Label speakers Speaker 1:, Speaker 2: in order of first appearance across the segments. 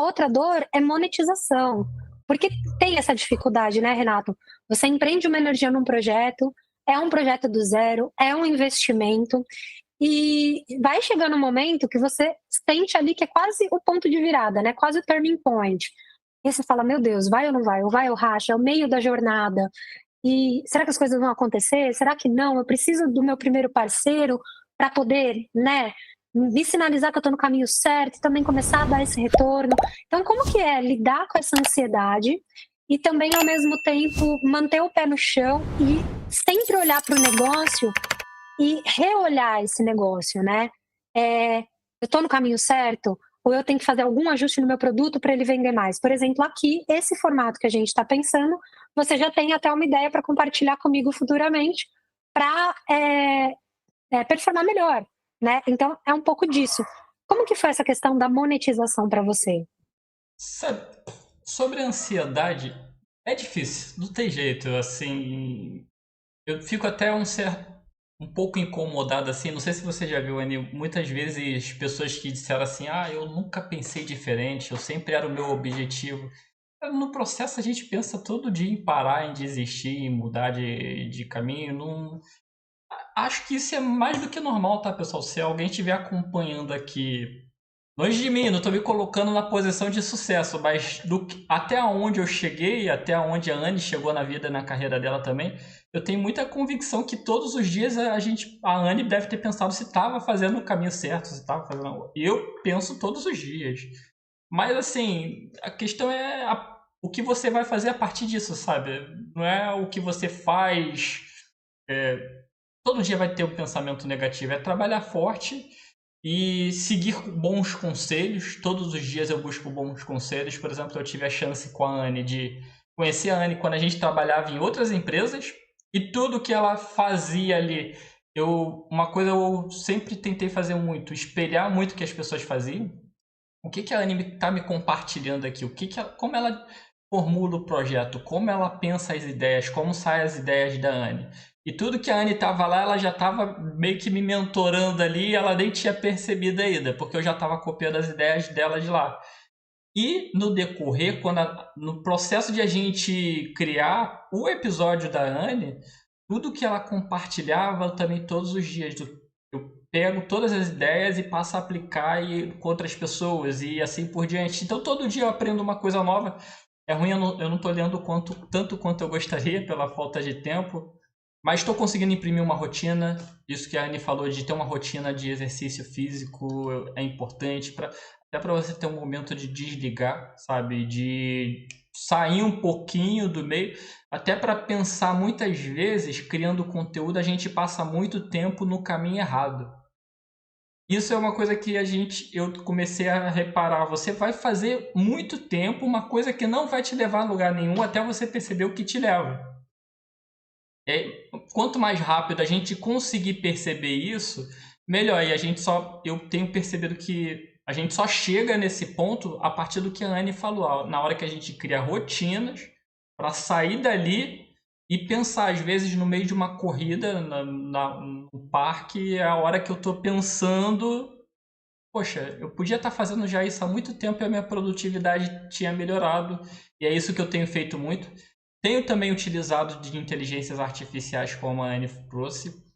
Speaker 1: outra dor é monetização. Porque tem essa dificuldade, né, Renato? Você empreende uma energia num projeto, é um projeto do zero, é um investimento, e vai chegando um momento que você sente ali que é quase o ponto de virada, né? Quase o turning point. E você fala, meu Deus, vai ou não vai? Ou vai ou racha? É o meio da jornada. E será que as coisas vão acontecer? Será que não? Eu preciso do meu primeiro parceiro para poder, né, me sinalizar que eu estou no caminho certo e também começar a dar esse retorno. Então, como que é lidar com essa ansiedade e também, ao mesmo tempo, manter o pé no chão e sempre olhar para o negócio e reolhar esse negócio, né? Eu estou no caminho certo? Ou eu tenho que fazer algum ajuste no meu produto para ele vender mais? Por exemplo, aqui, esse formato que a gente está pensando, você já tem até uma ideia para compartilhar comigo futuramente para performar melhor, né? Então, é um pouco disso. Como que foi essa questão da monetização para você?
Speaker 2: Sabe, sobre a ansiedade, é difícil, não tem jeito, assim, eu fico até um pouco incomodado assim, não sei se você já viu, Anil, muitas vezes pessoas que disseram assim, eu nunca pensei diferente, eu sempre era o meu objetivo. No processo a gente pensa todo dia em parar, em desistir, em mudar de caminho, não. Acho que isso é mais do que normal, tá, pessoal? Se alguém estiver acompanhando aqui, longe de mim, não estou me colocando na posição de sucesso, mas até onde eu cheguei, até onde a Anne chegou na vida, na carreira dela também, eu tenho muita convicção que todos os dias a Anne deve ter pensado se estava fazendo o caminho certo, se estava fazendo. Eu penso todos os dias. Mas assim, a questão é o que você vai fazer a partir disso, sabe? Não é o que você faz. Todo dia vai ter um pensamento negativo. É trabalhar forte e seguir bons conselhos. Todos os dias eu busco bons conselhos. Por exemplo, eu tive a chance com a Anne de conhecer a Anne quando a gente trabalhava em outras empresas e tudo que ela fazia ali, uma coisa eu sempre tentei fazer muito, espelhar muito o que as pessoas faziam. O que que a Anne está me compartilhando aqui? Como ela formula o projeto? Como ela pensa as ideias? Como saem as ideias da Anne? E tudo que a Anne estava lá, ela já estava meio que me mentorando ali, e ela nem tinha percebido ainda, porque eu já estava copiando as ideias dela de lá. E no decorrer, no processo de a gente criar o episódio da Anne, tudo que ela compartilhava também todos os dias. Eu pego todas as ideias e passo a aplicar com outras pessoas e assim por diante. Então todo dia eu aprendo uma coisa nova. É ruim, eu não estou lendo tanto quanto eu gostaria pela falta de tempo, mas estou conseguindo imprimir uma rotina. Isso que a Anne falou de ter uma rotina de exercício físico é importante até para você ter um momento de desligar, sabe? De sair um pouquinho do meio, até para pensar muitas vezes, criando conteúdo, a gente passa muito tempo no caminho errado. Isso é uma coisa que eu comecei a reparar. Você vai fazer muito tempo uma coisa que não vai te levar a lugar nenhum até você perceber o que te leva. Quanto mais rápido a gente conseguir perceber isso, melhor. Eu tenho percebido que a gente só chega nesse ponto a partir do que a Anne falou, na hora que a gente cria rotinas para sair dali e pensar, às vezes, no meio de uma corrida no parque, é a hora que eu estou pensando, poxa, eu podia estar fazendo já isso há muito tempo e a minha produtividade tinha melhorado, e é isso que eu tenho feito muito. Tenho também utilizado de inteligências artificiais, como a Anne trouxe.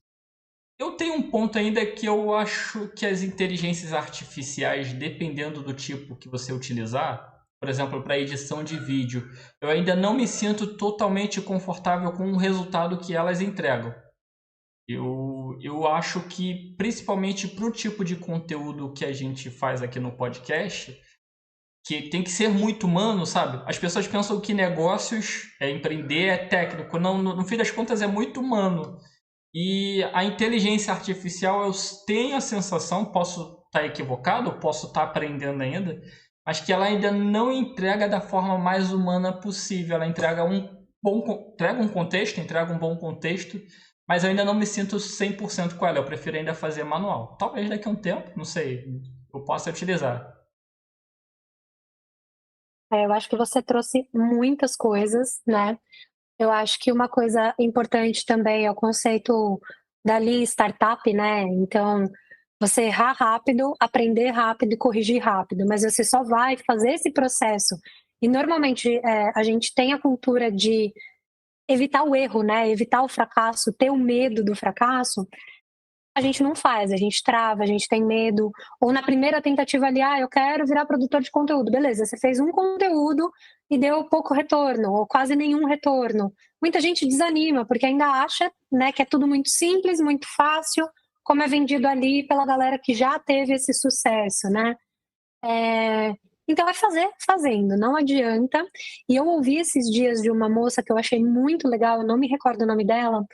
Speaker 2: Eu tenho um ponto ainda que eu acho que as inteligências artificiais, dependendo do tipo que você utilizar, por exemplo, para edição de vídeo, eu ainda não me sinto totalmente confortável com o resultado que elas entregam. Eu acho que, principalmente para o tipo de conteúdo que a gente faz aqui no podcast, que tem que ser muito humano, sabe? As pessoas pensam que negócios, empreender é técnico. Não, no fim das contas é muito humano. E a inteligência artificial, eu tenho a sensação, posso estar equivocado, posso estar aprendendo ainda, mas que ela ainda não entrega da forma mais humana possível. Ela entrega um contexto, entrega um bom contexto, mas eu ainda não me sinto 100% com ela. Eu prefiro ainda fazer manual. Talvez daqui a um tempo, não sei, eu possa utilizar.
Speaker 1: Eu acho que você trouxe muitas coisas, né? Eu acho que uma coisa importante também é o conceito da Lean Startup, né? Então, você errar rápido, aprender rápido e corrigir rápido, mas você só vai fazer esse processo. E normalmente a gente tem a cultura de evitar o erro, né? Evitar o fracasso, ter o medo do fracasso. A gente não faz, a gente trava, a gente tem medo. Ou na primeira tentativa ali, eu quero virar produtor de conteúdo. Beleza, você fez um conteúdo e deu pouco retorno, ou quase nenhum retorno. Muita gente desanima, porque ainda acha, né, que é tudo muito simples, muito fácil, como é vendido ali pela galera que já teve esse sucesso, né? Então é fazer fazendo, não adianta. E eu ouvi esses dias de uma moça que eu achei muito legal, eu não me recordo o nome dela,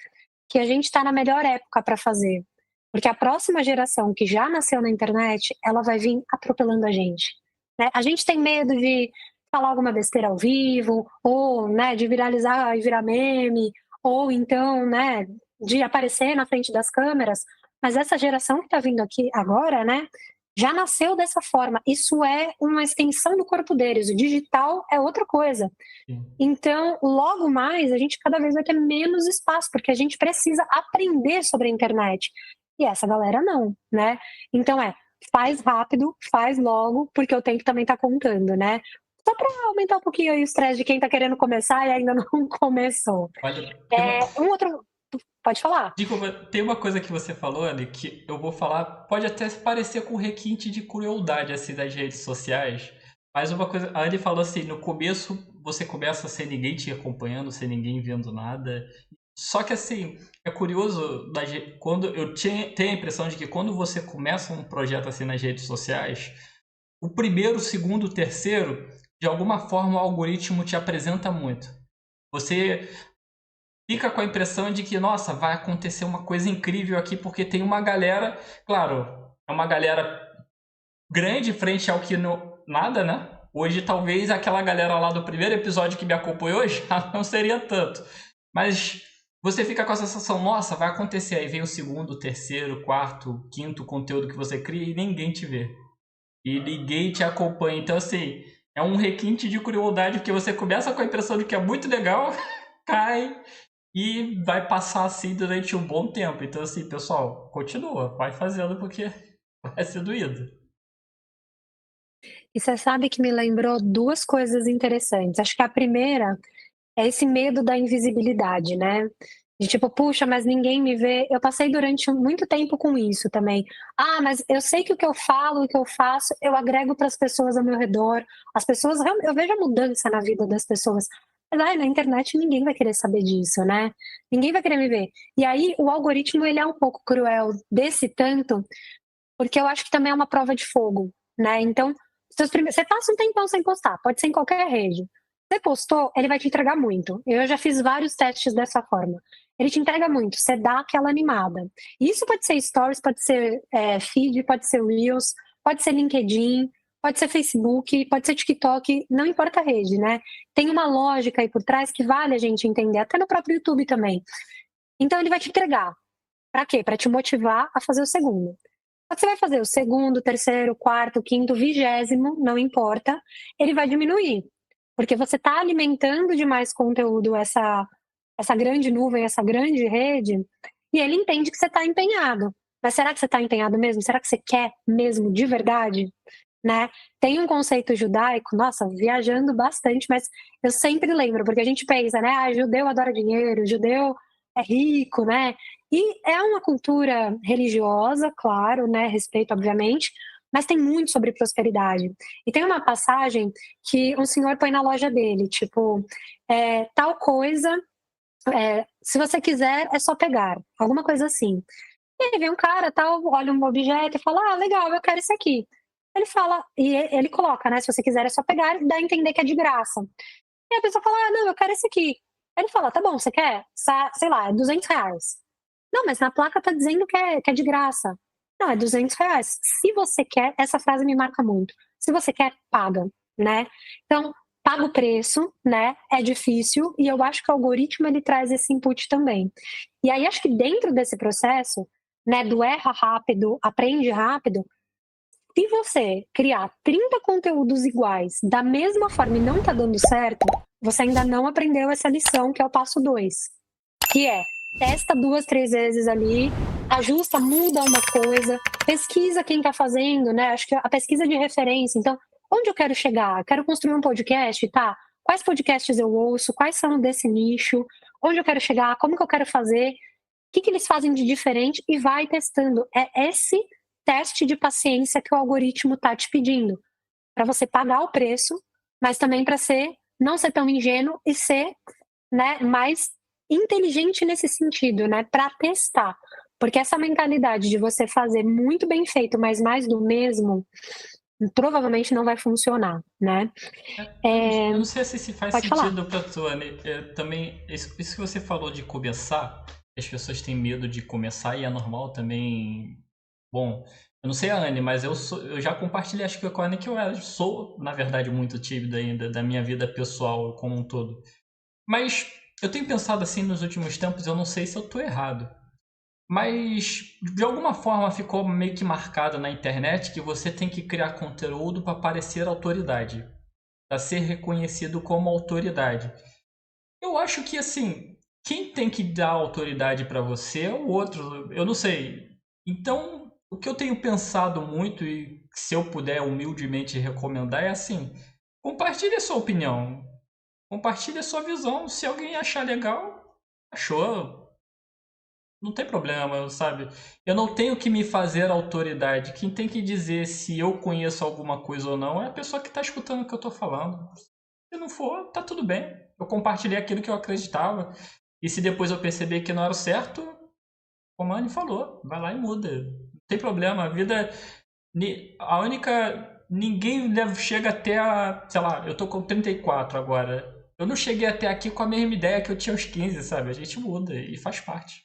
Speaker 1: que a gente está na melhor época para fazer. Porque a próxima geração que já nasceu na internet, ela vai vir atropelando a gente. Né? A gente tem medo de falar alguma besteira ao vivo, ou né, de viralizar e virar meme, ou então né, de aparecer na frente das câmeras. Mas essa geração que está vindo aqui agora, né, já nasceu dessa forma. Isso é uma extensão do corpo deles. O digital é outra coisa. Então, logo mais, a gente cada vez vai ter menos espaço, porque a gente precisa aprender sobre a internet. E essa galera não, né? Então faz rápido, faz logo, porque o tempo também tá contando, né? Só para aumentar um pouquinho aí o estresse de quem tá querendo começar e ainda não começou.
Speaker 2: Olha,
Speaker 1: Um outro... Pode falar.
Speaker 2: tem uma coisa que você falou, Anny, que eu vou falar, pode até parecer com requinte de crueldade, assim, das redes sociais, mas uma coisa, a Anny falou assim, no começo você começa sem ninguém te acompanhando, sem ninguém vendo nada, só que assim, é curioso, quando eu tenho a impressão de que quando você começa um projeto assim nas redes sociais, o primeiro, o segundo, o terceiro, de alguma forma o algoritmo te apresenta muito. Você fica com a impressão de que, nossa, vai acontecer uma coisa incrível aqui, porque tem uma galera, claro, é uma galera grande frente ao que nada, né? Hoje, talvez, aquela galera lá do primeiro episódio que me acompanhou já não seria tanto. Mas você fica com a sensação, nossa, vai acontecer. Aí vem o segundo, o terceiro, quarto, quinto conteúdo que você cria e ninguém te vê. E ninguém te acompanha. Então, assim, é um requinte de crueldade, porque você começa com a impressão de que é muito legal, cai e vai passar assim durante um bom tempo. Então, assim, pessoal, continua, vai fazendo porque vai ser doído.
Speaker 1: E você sabe que me lembrou duas coisas interessantes. Acho que a primeira é esse medo da invisibilidade, né? De tipo, puxa, mas ninguém me vê. Eu passei durante muito tempo com isso também. Ah, mas eu sei que o que eu falo, o que eu faço, eu agrego para as pessoas ao meu redor. As pessoas, eu vejo a mudança na vida das pessoas. Mas na internet ninguém vai querer saber disso, né? Ninguém vai querer me ver. E aí o algoritmo ele é um pouco cruel desse tanto, porque eu acho que também é uma prova de fogo, né? Então, você passa um tempão sem postar, pode ser em qualquer rede. Você postou, ele vai te entregar muito. Eu já fiz vários testes dessa forma. Ele te entrega muito, você dá aquela animada. Isso pode ser stories, pode ser feed, pode ser Reels, pode ser LinkedIn, pode ser Facebook, pode ser TikTok, não importa a rede, né? Tem uma lógica aí por trás que vale a gente entender, até no próprio YouTube também. Então ele vai te entregar. Para quê? Para te motivar a fazer o segundo. Você vai fazer o segundo, terceiro, quarto, quinto, 20º, não importa, ele vai diminuir. Porque você está alimentando de mais conteúdo essa grande nuvem, essa grande rede, e ele entende que você está empenhado. Mas será que você está empenhado mesmo? Será que você quer mesmo de verdade? Né? Tem um conceito judaico, nossa, viajando bastante, mas eu sempre lembro, porque a gente pensa, né? Judeu adora dinheiro, judeu é rico, né? E é uma cultura religiosa, claro, né? Respeito, obviamente, mas tem muito sobre prosperidade. E tem uma passagem que um senhor põe na loja dele, tipo, tal coisa, se você quiser, é só pegar, alguma coisa assim. E aí vem um cara, tal, olha um objeto e fala, legal, eu quero esse aqui. Ele fala, e ele coloca, né? Se você quiser, é só pegar e dá a entender que é de graça. E a pessoa fala, não, eu quero esse aqui. Ele fala, tá bom, você quer? Sei lá, é R$ 200. Não, mas na placa tá dizendo que é de graça. Não, é R$ 200. Se você quer, essa frase me marca muito. Se você quer, paga, né? Então, paga o preço, né? É difícil e eu acho que o algoritmo ele traz esse input também. E aí acho que dentro desse processo, né, do erra rápido, aprende rápido, se você criar 30 conteúdos iguais da mesma forma e não tá dando certo, você ainda não aprendeu essa lição, que é o passo 2, que é testa 2, 3 vezes ali ajusta, muda uma coisa, pesquisa quem está fazendo, né? Acho que a pesquisa de referência. Então, onde eu quero chegar? Quero construir um podcast, tá? Quais podcasts eu ouço? Quais são desse nicho? Onde eu quero chegar? Como que eu quero fazer? O que eles fazem de diferente? E vai testando. É esse teste de paciência que o algoritmo está te pedindo. Para você pagar o preço, mas também para não ser tão ingênuo e ser, né, mais inteligente nesse sentido, né? Para testar. Porque essa mentalidade de você fazer muito bem feito, mas mais do mesmo, provavelmente não vai funcionar, né?
Speaker 2: Eu não sei se faz
Speaker 1: Pode falar.
Speaker 2: sentido pra tu, Anne. Também, isso que você falou de começar, as pessoas têm medo de começar e é normal também. Bom, eu não sei a Anne, mas eu já compartilhei, acho que com a Anne, que eu sou, na verdade, muito tímido ainda, da minha vida pessoal como um todo. Mas eu tenho pensado assim nos últimos tempos, eu não sei se eu tô errado. Mas de alguma forma ficou meio que marcado na internet que você tem que criar conteúdo para parecer autoridade, para ser reconhecido como autoridade. Eu acho que assim, quem tem que dar autoridade para você é o outro, eu não sei. Então, o que eu tenho pensado muito e se eu puder humildemente recomendar é assim, compartilhe a sua opinião, compartilhe a sua visão, se alguém achar legal, achou, não tem problema, sabe? Eu não tenho que me fazer autoridade. Quem tem que dizer se eu conheço alguma coisa ou não é a pessoa que está escutando o que eu estou falando. Se não for, tá tudo bem. Eu compartilhei aquilo que eu acreditava. E se depois eu perceber que não era o certo, como a Anne falou, vai lá e muda. Não tem problema. A vida. A única. Ninguém chega até a. Sei lá, eu tô com 34 agora. Eu não cheguei até aqui com a mesma ideia que eu tinha aos 15, sabe? A gente muda e faz parte.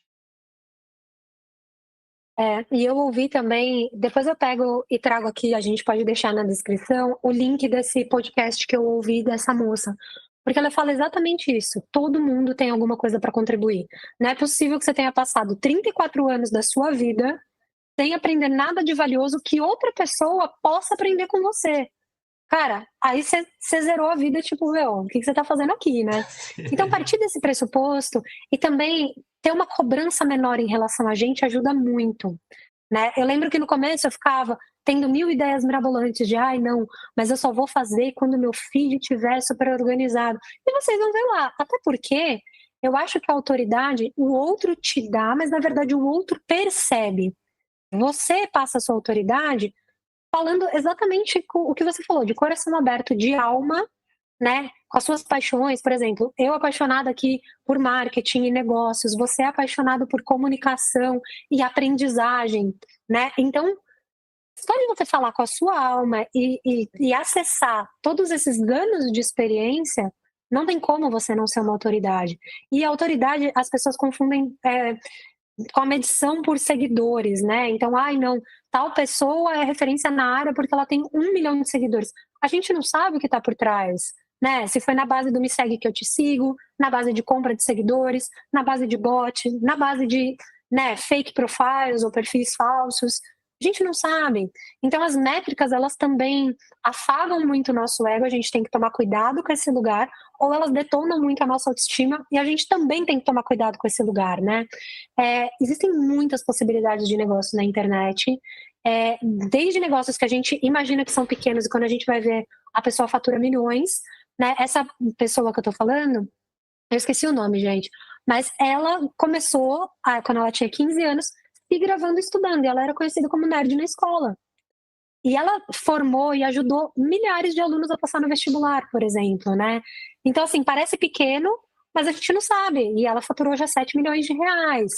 Speaker 1: E eu ouvi também, depois eu pego e trago aqui, a gente pode deixar na descrição, o link desse podcast que eu ouvi dessa moça. Porque ela fala exatamente isso. Todo mundo tem alguma coisa para contribuir. Não é possível que você tenha passado 34 anos da sua vida sem aprender nada de valioso que outra pessoa possa aprender com você. Cara, aí você zerou a vida, tipo, meu, o que você tá fazendo aqui, né? Então, partir desse pressuposto e também ter uma cobrança menor em relação a gente ajuda muito, né? Eu lembro que no começo eu ficava tendo mil ideias mirabolantes de, ai, não, mas eu só vou fazer quando meu filho estiver super organizado. E vocês vão ver lá, até porque eu acho que a autoridade o outro te dá, mas na verdade o outro percebe. Você passa a sua autoridade falando exatamente o que você falou, de coração aberto, de alma, né? Com as suas paixões, por exemplo, eu apaixonada aqui por marketing e negócios, você é apaixonado por comunicação e aprendizagem, né? Então, só de você falar com a sua alma e acessar todos esses anos de experiência, não tem como você não ser uma autoridade. E a autoridade, as pessoas confundem com a medição por seguidores, né? Então, ai, não, tal pessoa é referência na área porque ela tem 1 milhão de seguidores. A gente não sabe o que está por trás, né? Se foi na base do me segue que eu te sigo, na base de compra de seguidores, na base de bot, na base de, né, fake profiles ou perfis falsos. A gente não sabe. Então, as métricas, elas também afagam muito o nosso ego, a gente tem que tomar cuidado com esse lugar, ou elas detonam muito a nossa autoestima, e a gente também tem que tomar cuidado com esse lugar, né? Existem muitas possibilidades de negócio na internet, desde negócios que a gente imagina que são pequenos e quando a gente vai ver a pessoa fatura milhões, né? Essa pessoa que eu tô falando, eu esqueci o nome, gente, mas ela começou, quando ela tinha 15 anos, se gravando estudando, e ela era conhecida como nerd na escola. E ela formou e ajudou milhares de alunos a passar no vestibular, por exemplo, né? Então, assim, parece pequeno, mas a gente não sabe. E ela faturou já 7 milhões de reais.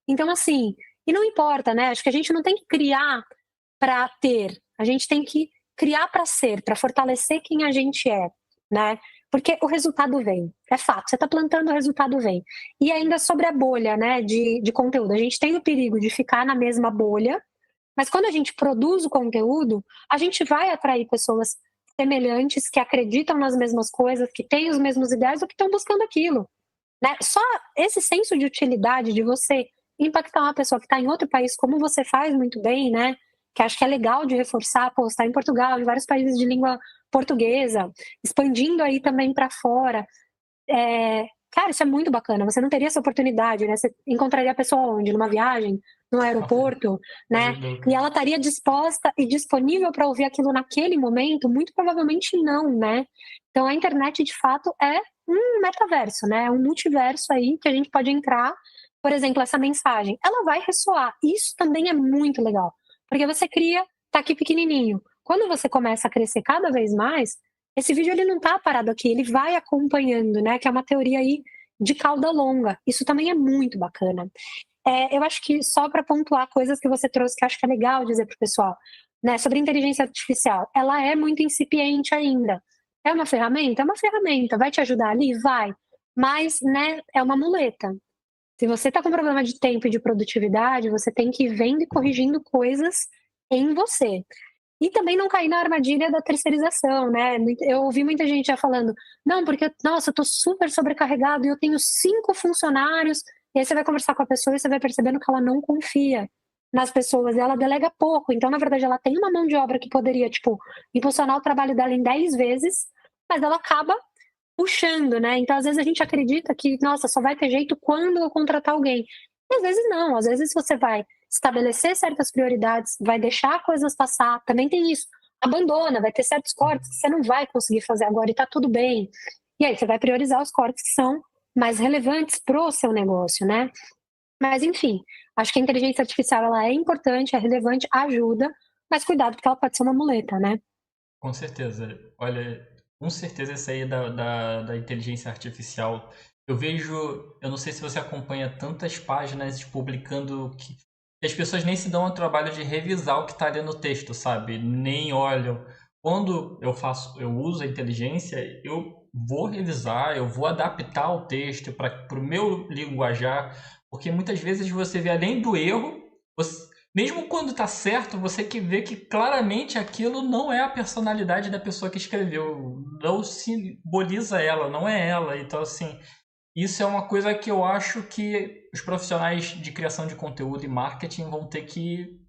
Speaker 1: Então, assim, e não importa, né? Acho que a gente não tem que criar para ter, a gente tem que criar para ser, para fortalecer quem a gente é, né? Porque o resultado vem, é fato. Você está plantando, o resultado vem. E ainda sobre a bolha, né, de conteúdo, a gente tem o perigo de ficar na mesma bolha, mas quando a gente produz o conteúdo, a gente vai atrair pessoas semelhantes, que acreditam nas mesmas coisas, que têm os mesmos ideais ou que estão buscando aquilo, né? Só esse senso de utilidade de você impactar uma pessoa que está em outro país, como você faz muito bem, né? Que acho que é legal de reforçar, pô, está em Portugal, em vários países de língua portuguesa, expandindo aí também para fora. Cara, isso é muito bacana. Você não teria essa oportunidade, né? Você encontraria a pessoa onde? Numa viagem? no aeroporto, né? E ela estaria disposta e disponível para ouvir aquilo naquele momento? Muito provavelmente não, né? Então a internet de fato é um metaverso, né? Um multiverso aí que a gente pode entrar. Por exemplo, essa mensagem, ela vai ressoar. Isso também é muito legal, porque você cria, tá aqui pequenininho. Quando você começa a crescer cada vez mais, esse vídeo ele não tá parado aqui, ele vai acompanhando, né? Que é uma teoria aí de cauda longa. Isso também é muito bacana. Eu acho que só para pontuar coisas que você trouxe que eu acho que é legal dizer para o pessoal, né? Sobre inteligência artificial, ela é muito incipiente ainda. É uma ferramenta? É uma ferramenta. Vai te ajudar ali? Vai. Mas, né, é uma muleta. Se você está com problema de tempo e de produtividade, você tem que ir vendo e corrigindo coisas em você. E também não cair na armadilha da terceirização, né? Eu ouvi muita gente já falando, não, porque, nossa, eu tô super sobrecarregado e eu tenho 5 funcionários. E aí você vai conversar com a pessoa e você vai percebendo que ela não confia nas pessoas, e ela delega pouco. Então, na verdade, ela tem uma mão de obra que poderia, tipo, impulsionar o trabalho dela em 10 vezes, mas ela acaba puxando, né? Então, às vezes a gente acredita que, nossa, só vai ter jeito quando eu contratar alguém. E às vezes não, às vezes você vai estabelecer certas prioridades, vai deixar coisas passar, também tem isso. Abandona, vai ter certos cortes que você não vai conseguir fazer agora e tá tudo bem. E aí você vai priorizar os cortes que são mais relevantes pro seu negócio, né? Mas enfim, acho que a inteligência artificial ela é importante, é relevante, ajuda, mas cuidado porque ela pode ser uma muleta, né?
Speaker 2: Com certeza. Olha, com certeza essa aí da inteligência artificial. Eu vejo, eu não sei se você acompanha tantas páginas publicando que as pessoas nem se dão ao trabalho de revisar o que está ali no texto, sabe? Nem olham. Quando eu uso a inteligência, eu vou revisar, eu vou adaptar o texto para o meu linguajar, porque muitas vezes você vê além do erro, mesmo quando tá certo, você que vê que claramente aquilo não é a personalidade da pessoa que escreveu, não simboliza ela, não é ela. Então, assim, isso é uma coisa que eu acho que os profissionais de criação de conteúdo e marketing vão ter que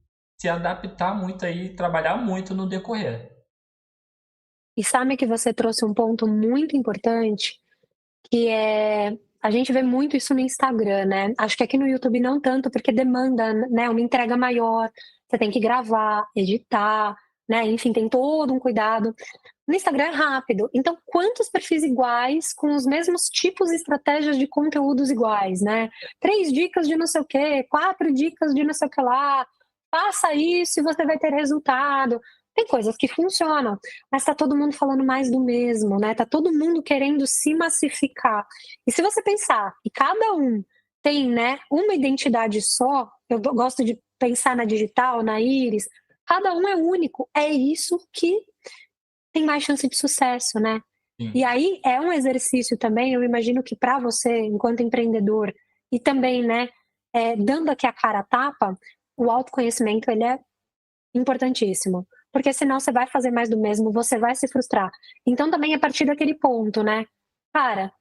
Speaker 2: se adaptar muito aí, trabalhar muito no decorrer.
Speaker 1: E sabe que você trouxe um ponto muito importante, que é a gente vê muito isso no Instagram, né? Acho que aqui no YouTube não tanto, porque demanda, né, uma entrega maior. Você tem que gravar, editar, né? Enfim, tem todo um cuidado. No Instagram é rápido. Então, quantos perfis iguais com os mesmos tipos e estratégias de conteúdos iguais, né? 3 dicas de não sei o quê, 4 dicas de não sei o que lá. Faça isso e você vai ter resultado. Tem coisas que funcionam, mas tá todo mundo falando mais do mesmo, né? Tá todo mundo querendo se massificar. E se você pensar que cada um tem, né, uma identidade só, eu gosto de pensar na digital, na íris, cada um é único. É isso que tem mais chance de sucesso, né? E
Speaker 2: Sim,
Speaker 1: aí é um exercício também, eu imagino que para você, enquanto empreendedor, e também, né, dando aqui a cara a tapa, o autoconhecimento ele é importantíssimo. Porque senão você vai fazer mais do mesmo, você vai se frustrar. Então também a partir daquele ponto, né? Cara,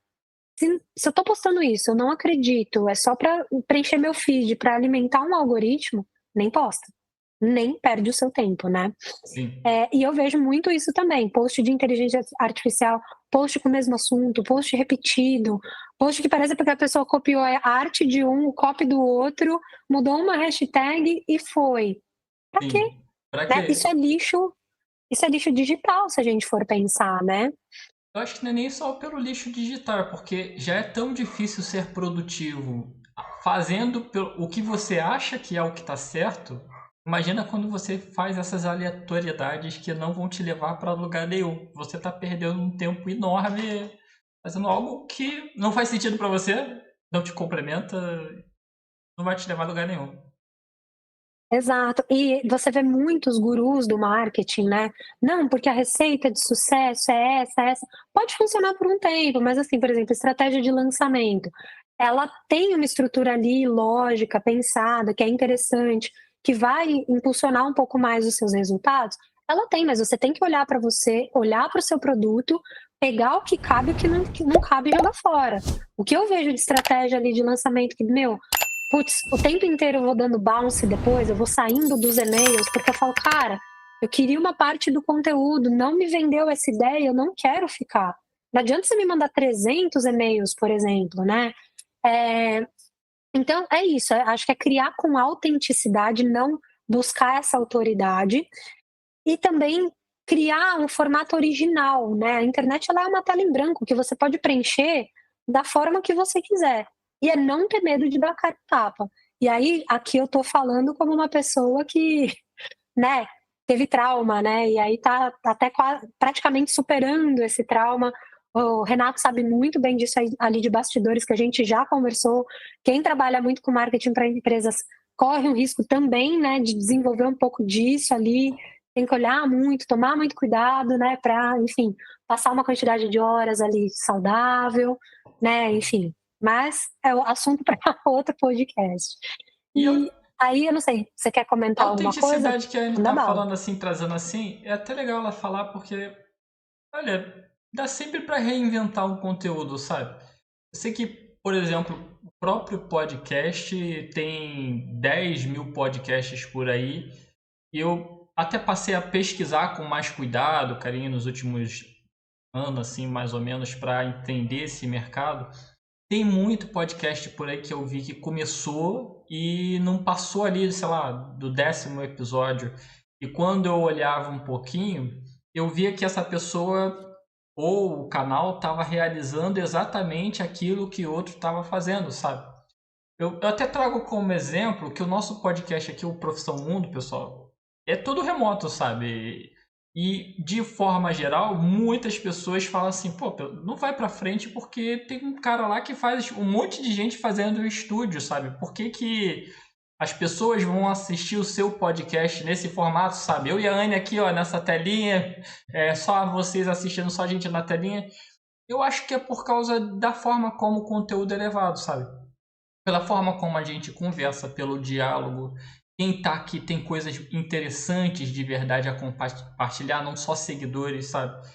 Speaker 1: se eu tô postando isso, eu não acredito, é só para preencher meu feed, para alimentar um algoritmo, nem posta. Nem perde o seu tempo, né?
Speaker 2: sim.
Speaker 1: E eu vejo muito isso também, post de inteligência artificial, post com o mesmo assunto, post repetido, post que parece porque a pessoa copiou a arte de um, o copy do outro, mudou uma hashtag e foi. Pra quê?
Speaker 2: Sim. Para
Speaker 1: Né?
Speaker 2: quê?
Speaker 1: Isso é lixo digital, se a gente for pensar, né?
Speaker 2: Eu acho que não é nem só pelo lixo digital, porque já é tão difícil ser produtivo fazendo o que você acha que é o que está certo. Imagina quando você faz essas aleatoriedades que não vão te levar para lugar nenhum. Você está perdendo um tempo enorme fazendo algo que não faz sentido para você, não te complementa, não vai te levar a lugar nenhum.
Speaker 1: Exato. E você vê muitos gurus do marketing, né? Não, porque a receita de sucesso é essa, essa. Pode funcionar por um tempo, mas assim, por exemplo, estratégia de lançamento. Ela tem uma estrutura ali lógica, pensada, que é interessante, que vai impulsionar um pouco mais os seus resultados. Ela tem, mas você tem que olhar para você, olhar para o seu produto, pegar o que não cabe e jogar fora. O que eu vejo de estratégia ali de lançamento que, meu, putz, o tempo inteiro eu vou dando bounce depois, eu vou saindo dos e-mails, porque eu falo, cara, eu queria uma parte do conteúdo, não me vendeu essa ideia, eu não quero ficar. Não adianta você me mandar 300 e-mails, por exemplo, né? É, Então, é isso, acho que é criar com autenticidade, não buscar essa autoridade, e também criar um formato original, né. A internet ela é uma tela em branco que você pode preencher da forma que você quiser, e é não ter medo de dar cara a tapa. E aí, aqui eu tô falando como uma pessoa que, né, teve trauma, né, e aí tá até praticamente superando esse trauma. O Renato sabe muito bem disso aí, ali de bastidores, que a gente já conversou. Quem trabalha muito com marketing para empresas corre um risco também, né, de desenvolver um pouco disso ali. Tem que olhar muito, tomar muito cuidado, né, para, enfim, passar uma quantidade de horas ali saudável, né, enfim. Mas é o assunto para outro podcast.
Speaker 2: E eu,
Speaker 1: E aí, eu não sei, você quer
Speaker 2: a
Speaker 1: comentar alguma coisa?
Speaker 2: autenticidade que a Anne
Speaker 1: Manda
Speaker 2: tá
Speaker 1: bala.
Speaker 2: falando assim, trazendo assim, é até legal ela falar porque, olha, dá sempre para reinventar um conteúdo, sabe? Eu sei que, por exemplo, o próprio podcast tem 10 mil podcasts por aí, e eu até passei a pesquisar com mais cuidado, carinho, nos últimos anos, assim, mais ou menos, para entender esse mercado. Tem muito podcast por aí que eu vi que começou e não passou ali, sei lá, do 10º episódio. E quando eu olhava um pouquinho, eu via que essa pessoa ou o canal estava realizando exatamente aquilo que o outro estava fazendo, sabe? Eu até trago como exemplo que o nosso podcast aqui, o Profissão Mundo, pessoal, é todo remoto, sabe? E de forma geral, muitas pessoas falam assim, pô, não vai pra frente porque tem um cara lá que faz um monte de gente fazendo estúdio, sabe? Por que que as pessoas vão assistir o seu podcast nesse formato, sabe? Eu e a Anne aqui, ó, nessa telinha, só vocês assistindo, só a gente na telinha. Eu acho que é por causa da forma como o conteúdo é levado, sabe? Pela forma como a gente conversa, pelo diálogo. Quem tá aqui tem coisas interessantes de verdade a compartilhar, não só seguidores, sabe?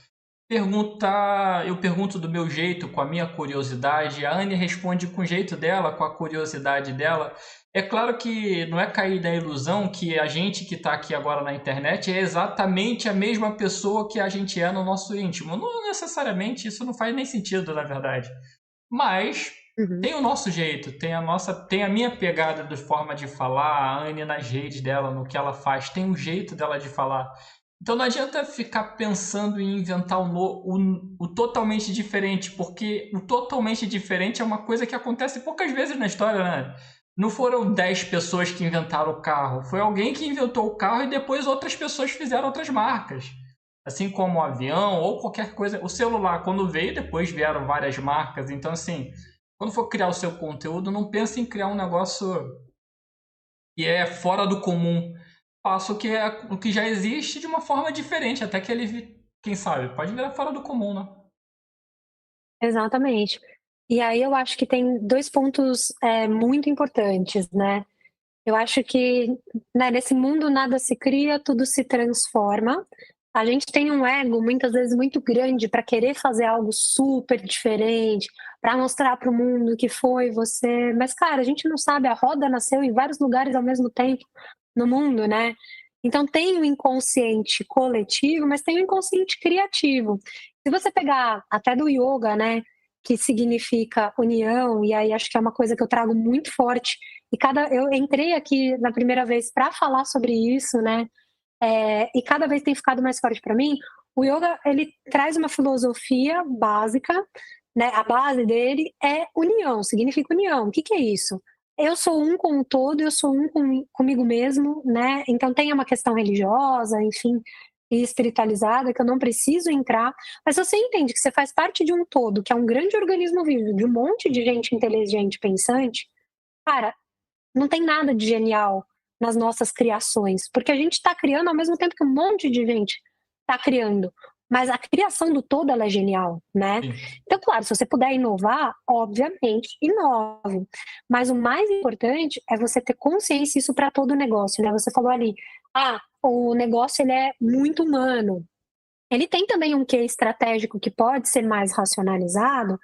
Speaker 2: Eu pergunto do meu jeito, com a minha curiosidade, a Anne responde com o jeito dela, com a curiosidade dela. É claro que não é cair da ilusão que a gente que está aqui agora na internet é exatamente a mesma pessoa que a gente é no nosso íntimo. Não necessariamente, isso não faz nem sentido, na verdade. Mas
Speaker 1: Uhum.
Speaker 2: tem o nosso jeito, tem a minha pegada de forma de falar, a Anne nas redes dela, no que ela faz, tem um jeito dela de falar. Então não adianta ficar pensando em inventar o totalmente diferente, porque o totalmente diferente é uma coisa que acontece poucas vezes na história, né? Não foram 10 pessoas que inventaram o carro, foi alguém que inventou o carro e depois outras pessoas fizeram outras marcas. Assim como o avião ou qualquer coisa. O celular, quando veio, depois vieram várias marcas. Então, assim, quando for criar o seu conteúdo, não pense em criar um negócio que é fora do comum. Faça o que já existe de uma forma diferente, até que ele, quem sabe, pode virar fora do comum, né?
Speaker 1: Exatamente. E aí eu acho que tem 2 pontos, muito importantes, né. Eu acho que, né, nesse mundo nada se cria, tudo se transforma. A gente tem um ego muitas vezes muito grande para querer fazer algo super diferente, para mostrar para o mundo que foi você, mas cara, a gente não sabe, a roda nasceu em vários lugares ao mesmo tempo no mundo, né. Então tem o inconsciente coletivo, mas tem o inconsciente criativo. Se você pegar até do yoga, né, que significa união, e aí acho que é uma coisa que eu trago muito forte, e eu entrei aqui na primeira vez para falar sobre isso, né, e cada vez tem ficado mais forte para mim. O yoga, ele traz uma filosofia básica, né, a base dele é união, significa união. O que que é isso? Eu sou um com o todo, eu sou um comigo mesmo, né, então tem uma questão religiosa, enfim, e espiritualizada que eu não preciso entrar, mas você entende que você faz parte de um todo, que é um grande organismo vivo, de um monte de gente inteligente, pensante, cara, não tem nada de genial nas nossas criações, porque a gente está criando ao mesmo tempo que um monte de gente está criando. Mas a criação do todo ela é genial, né?
Speaker 2: Sim.
Speaker 1: Então, claro, se você puder inovar, obviamente, inove. Mas o mais importante é você ter consciência isso para todo o negócio, né? Você falou ali, o negócio ele é muito humano. Ele tem também um quê estratégico que pode ser mais racionalizado,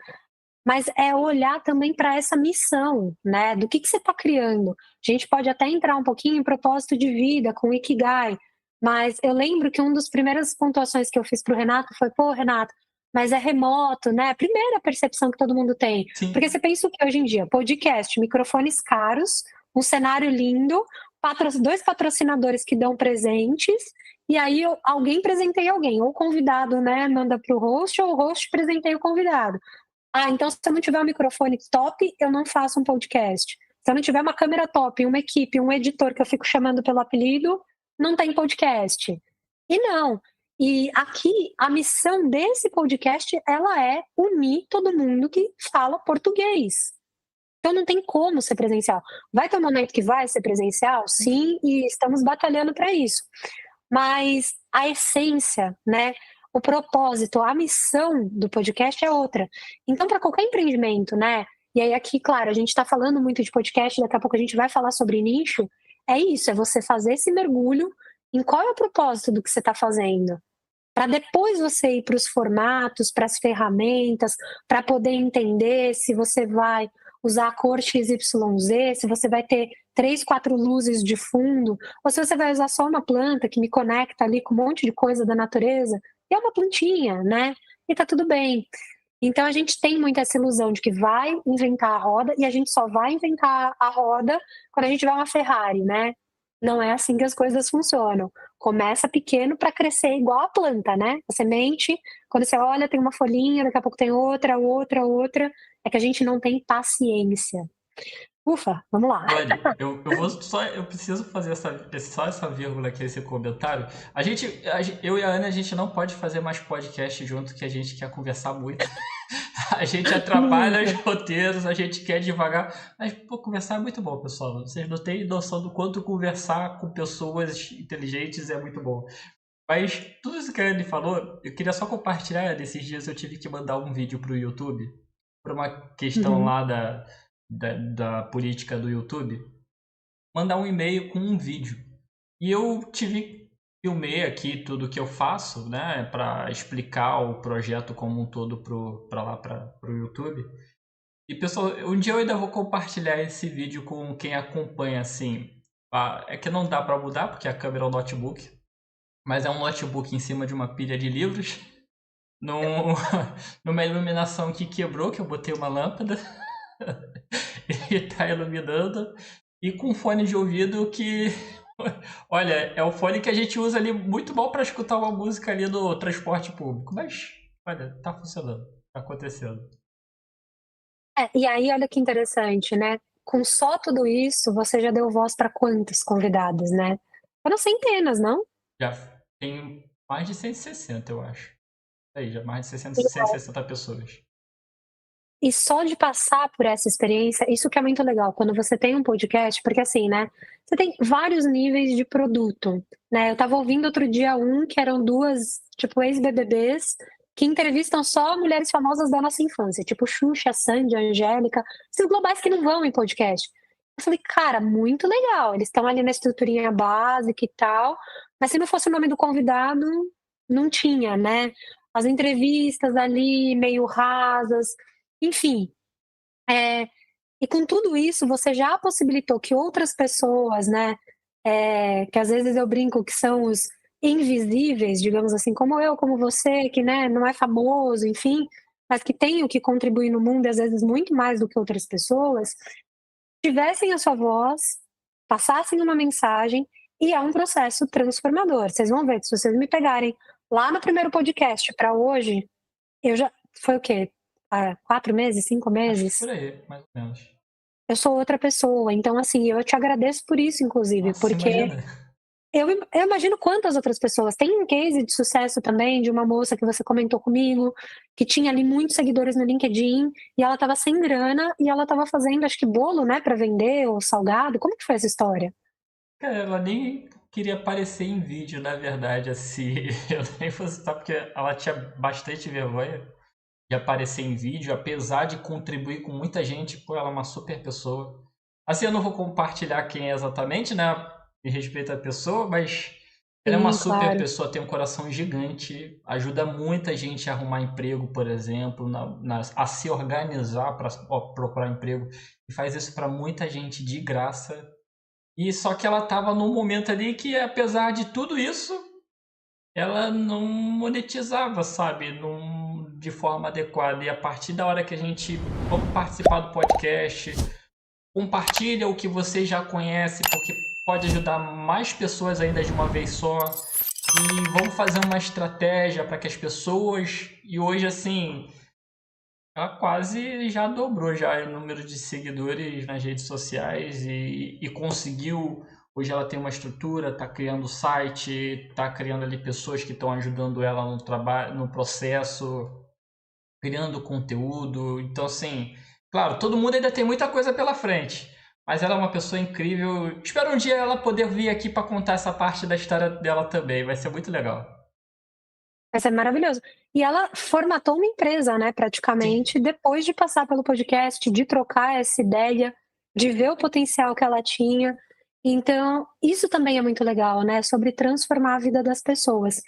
Speaker 1: mas é olhar também para essa missão, né, do que você está criando. A gente pode até entrar um pouquinho em propósito de vida, com o Ikigai, mas eu lembro que uma das primeiras pontuações que eu fiz para o Renato foi: "Pô, Renato, mas é remoto, né? A primeira percepção que todo mundo tem. Porque
Speaker 2: Sim.
Speaker 1: você pensa o que hoje em dia? Podcast, microfones caros, um cenário lindo, 2 patrocinadores que dão presentes, e aí alguém presenteia alguém, ou o convidado, né, manda para o host, ou o host presenteia o convidado. Ah, então se eu não tiver um microfone top, eu não faço um podcast. Se eu não tiver uma câmera top, uma equipe, um editor que eu fico chamando pelo apelido, não tem podcast. E não. E aqui, a missão desse podcast, ela é unir todo mundo que fala português. Então não tem como ser presencial. Vai ter um momento que vai ser presencial? Sim, e estamos batalhando para isso. Mas a essência, né? O propósito, a missão do podcast é outra. Então, para qualquer empreendimento, né? E aí, aqui, claro, a gente está falando muito de podcast, daqui a pouco a gente vai falar sobre nicho. É isso, é você fazer esse mergulho em qual é o propósito do que você está fazendo. Para depois você ir para os formatos, para as ferramentas, para poder entender se você vai usar a cor XYZ, se você vai ter 3, 4 luzes de fundo, ou se você vai usar só uma planta que me conecta ali com um monte de coisa da natureza, e é uma plantinha, né? E tá tudo bem. Então a gente tem muito essa ilusão de que vai inventar a roda e a gente só vai inventar a roda quando a gente vai uma Ferrari, né? Não é assim que as coisas funcionam. Começa pequeno para crescer igual a planta, né? A semente, quando você olha, tem uma folhinha, daqui a pouco tem outra, outra, outra. É que a gente não tem paciência. Ufa, vamos lá.
Speaker 2: Olha, eu vou só, eu preciso fazer só essa vírgula aqui, esse comentário. Eu e a Ana, a gente não pode fazer mais podcast junto, que a gente quer conversar muito. A gente atrapalha os
Speaker 1: Muito.
Speaker 2: roteiros, a gente quer devagar. Mas, pô, conversar é muito bom, pessoal. Vocês não têm noção do quanto conversar com pessoas inteligentes é muito bom. Mas tudo isso que a Anne falou, eu queria só compartilhar. Desses dias eu tive que mandar um vídeo pro YouTube, por uma questão
Speaker 1: Uhum.
Speaker 2: lá da política do YouTube, mandar um e-mail com um vídeo. E eu filmei aqui tudo que eu faço, né, para explicar o projeto como um todo pro YouTube. E pessoal, um dia eu ainda vou compartilhar esse vídeo com quem acompanha, assim. É que não dá para mudar porque a câmera é um notebook, mas é um notebook em cima de uma pilha de livros, num, numa iluminação que quebrou, que eu botei uma lâmpada e tá iluminando, e com fone de ouvido que, olha, é o fone que a gente usa ali muito bom para escutar uma música ali no transporte público, mas olha, tá funcionando, tá acontecendo.
Speaker 1: E aí, olha que interessante, né? Com só tudo isso, você já deu voz para quantos convidados, né? Foram centenas, não?
Speaker 2: Já tem mais de 160, eu acho. Aí, já mais de 160 pessoas.
Speaker 1: E só de passar por essa experiência, isso que é muito legal, quando você tem um podcast, porque assim, né, você tem vários níveis de produto, né? Eu estava ouvindo outro dia que eram 2, tipo, ex-BBBs, que entrevistam só mulheres famosas da nossa infância, tipo Xuxa, Sandy, Angélica, esses globais que não vão em podcast. Eu falei, cara, muito legal, eles estão ali na estruturinha básica e tal, mas se não fosse o nome do convidado, não tinha, né? As entrevistas ali, meio rasas, enfim, e com tudo isso você já possibilitou que outras pessoas, né, que às vezes eu brinco que são os invisíveis, digamos assim, como eu, como você, que, né, não é famoso, enfim, mas que tem o que contribuir no mundo, e às vezes muito mais do que outras pessoas, tivessem a sua voz, passassem uma mensagem, e é um processo transformador. Vocês vão ver, se vocês me pegarem lá no primeiro podcast para hoje, eu já foi o quê? 4 meses, 5
Speaker 2: Acho que
Speaker 1: meses?
Speaker 2: por aí, mais ou menos.
Speaker 1: Eu sou outra pessoa. Então, assim, eu te agradeço por isso, inclusive,
Speaker 2: Nossa,
Speaker 1: porque
Speaker 2: imagina.
Speaker 1: eu imagino quantas outras pessoas. Tem um case de sucesso também de uma moça que você comentou comigo, que tinha ali muitos seguidores no LinkedIn e ela estava sem grana e ela estava fazendo, acho que bolo, né, para vender ou salgado. Como que foi essa história?
Speaker 2: Cara, ela nem queria aparecer em vídeo, na verdade, assim. Eu nem fosse citar, porque ela tinha bastante vergonha de aparecer em vídeo, apesar de contribuir com muita gente, pô, ela é uma super pessoa. Assim, eu não vou compartilhar quem é exatamente, né? Me respeito à pessoa, mas ela é uma
Speaker 1: Sim,
Speaker 2: super
Speaker 1: claro.
Speaker 2: pessoa, tem um coração gigante, ajuda muita gente a arrumar emprego, por exemplo, a se organizar para procurar emprego, e faz isso para muita gente de graça. E só que ela estava num momento ali que, apesar de tudo isso, ela não monetizava, sabe? Não, de forma adequada. E a partir da hora que a gente vamos participar do podcast, compartilha o que você já conhece, porque pode ajudar mais pessoas ainda de uma vez só. E vamos fazer uma estratégia para que as pessoas... E hoje, assim, ela quase já dobrou já o número de seguidores nas redes sociais e conseguiu... Hoje ela tem uma estrutura, está criando site, está criando ali pessoas que estão ajudando ela no trabalho, no processo, criando conteúdo. Então, assim, claro, todo mundo ainda tem muita coisa pela frente, mas ela é uma pessoa incrível. Espero um dia ela poder vir aqui para contar essa parte da história dela também. Vai ser muito legal.
Speaker 1: Vai ser maravilhoso. E ela formatou uma empresa, né, praticamente,
Speaker 2: Sim.
Speaker 1: depois de passar pelo podcast, de trocar essa ideia, de ver o potencial que ela tinha. Então, isso também é muito legal, né, sobre transformar a vida das pessoas.